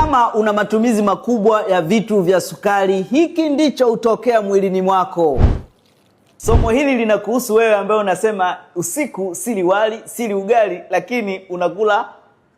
Kama una matumizi makubwa ya vitu vya sukari, hiki ndicho hutokea mwilini mwako. Somo hili linakuhusu wewe ambaye unasema usiku sili wali, sili ugali, lakini unakula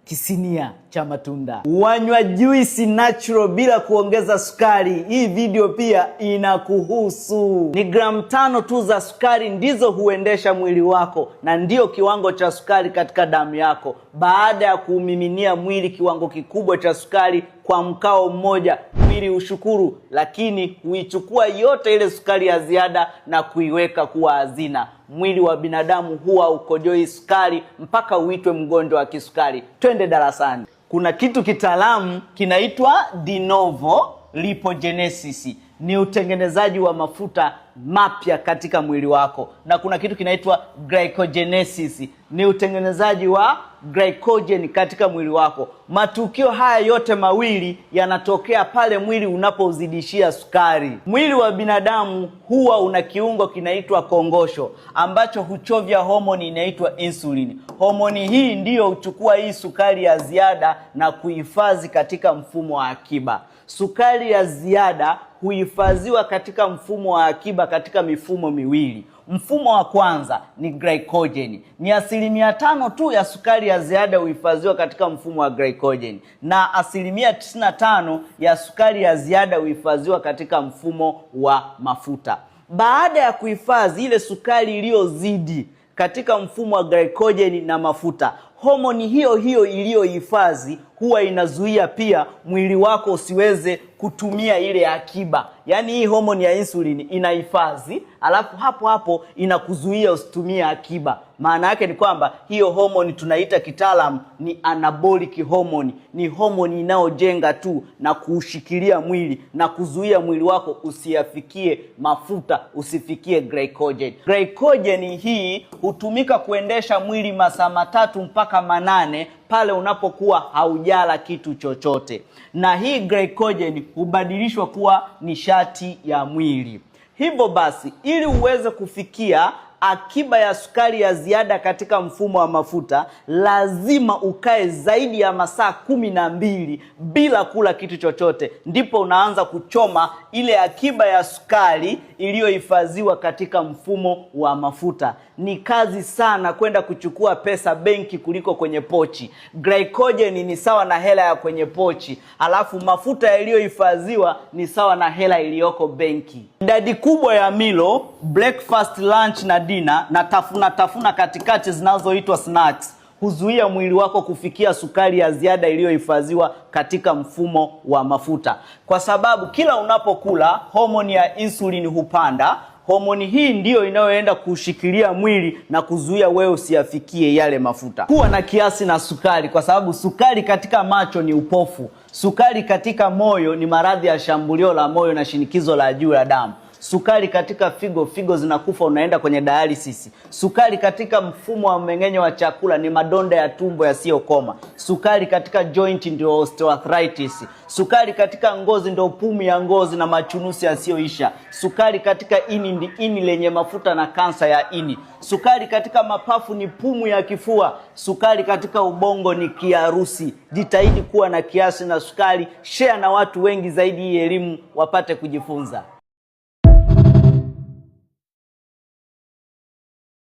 kisinia cha matunda. Wanywa juisi natural bila kuongeza sukari. Hii video pia inakuhusu. Ni gramu 5 tu za sukari ndizo huendesha mwili wako, na ndio kiwango cha sukari katika damu yako. Baada ya kuumiminia mwili kiwango kikubwa cha sukari kwa mkao mmoja, mwili ushukuru, lakini huichukua yote ile sukari ya ziada na kuiweka kuwa hazina. Mwili wa binadamu huwa ukojoi sukari mpaka uitwe mgonjwa wa kisukari. Twende darasani. Kuna kitu kitaalamu kinaitwa de novo lipogenesis. Ni utengenezaji wa mafuta mapya katika mwili wako. Na kuna kitu kinaitwa glycogenesis. Ni utengenezaji wa glycogen katika mwili wako. Matukio haya yote mawili yanatokea pale mwili unapozidishia sukari. Mwili wa binadamu huwa una kiungo kinaitwa kongosho ambacho huchovya homoni inaitwa insulin. Homoni hii ndiyo huchukua hii sukari ya ziada na kuhifadhi katika mfumo wa akiba. Sukari ya ziada huhifadhiwa katika mfumo wa akiba katika mifumo miwili. Mfumo wa kwanza ni glycogen. Ni 5% tu ya sukari ya ziada huhifadhiwa katika mfumo wa glycogen, na 95% ya sukari ya ziada huhifadhiwa katika mfumo wa mafuta. Baada ya kuhifadhi ile sukari iliyozidi katika mfumo wa glycogen na mafuta, homoni hiyo hiyo iliyohifadhi huwa inazuia pia mwili wako usiweze kutumia ile akiba. Yaani hii homoni ya insulin inahifadhi, alafu hapo hapo inakuzuia usitumie akiba. Maana yake ni kwamba hiyo homoni tunaita kitaalamu ni anabolic hormone. Ni homoni inayojenga tu na kuushikilia mwili na kuzuia mwili wako usiyafikie mafuta, usifikie glycogen. Glycogen hii hutumika kuendesha mwili masaa 3 mpaka 8 pale unapokuwa haujala kitu chochote. Na hii glycogen hubadilishwa kuwa nishati ya mwili. Hivyo basi, ili uweze kufikia akiba ya sukari ya ziada katika mfumo wa mafuta, lazima ukae zaidi ya masaa 12 bila kula kitu chochote. Ndipo unaanza kuchoma ile akiba ya sukari iliyohifadhiwa katika mfumo wa mafuta. Ni kazi sana kwenda kuchukua pesa benki kuliko kwenye pochi. Glycogen ni sawa na hela ya kwenye pochi, alafu mafuta yaliyohifadhiwa ni sawa na hela iliyoko benki. Idadi kubwa ya milo, breakfast, lunch na dinner, na tafuna katikati zinazoitwa snacks, huzuia mwili wako kufikia sukari ya ziada iliyohifadhiwa katika mfumo wa mafuta. Kwa sababu kila unapokula, homoni ya insulin hupanda. Homoni hii ndiyo inayoenda kushikilia mwili na kuzuia wewe usiyafikie yale mafuta. Kuwa na kiasi na sukari, kwa sababu sukari katika macho ni upofu. Sukari katika moyo ni maradhi ya shambulio la moyo na shinikizo la juu la damu. Sukari katika figo zinakufa, unaenda kwenye dialysis. Sukari katika mfumo wa mmeng'enyo wa chakula ni madonda ya tumbo yasiyokoma. Sukari katika joint ndio osteoarthritis. Sukari katika ngozi ndio pumu ya ngozi na machunusi yasiyoisha. Sukari katika ini ndi ini lenye mafuta na kansa ya ini. Sukari katika mapafu ni pumu ya kifua. Sukari katika ubongo ni kiharusi. Jitahidi kuwa na kiasi na sukari. Share na watu wengi zaidi hii elimu wapate kujifunza.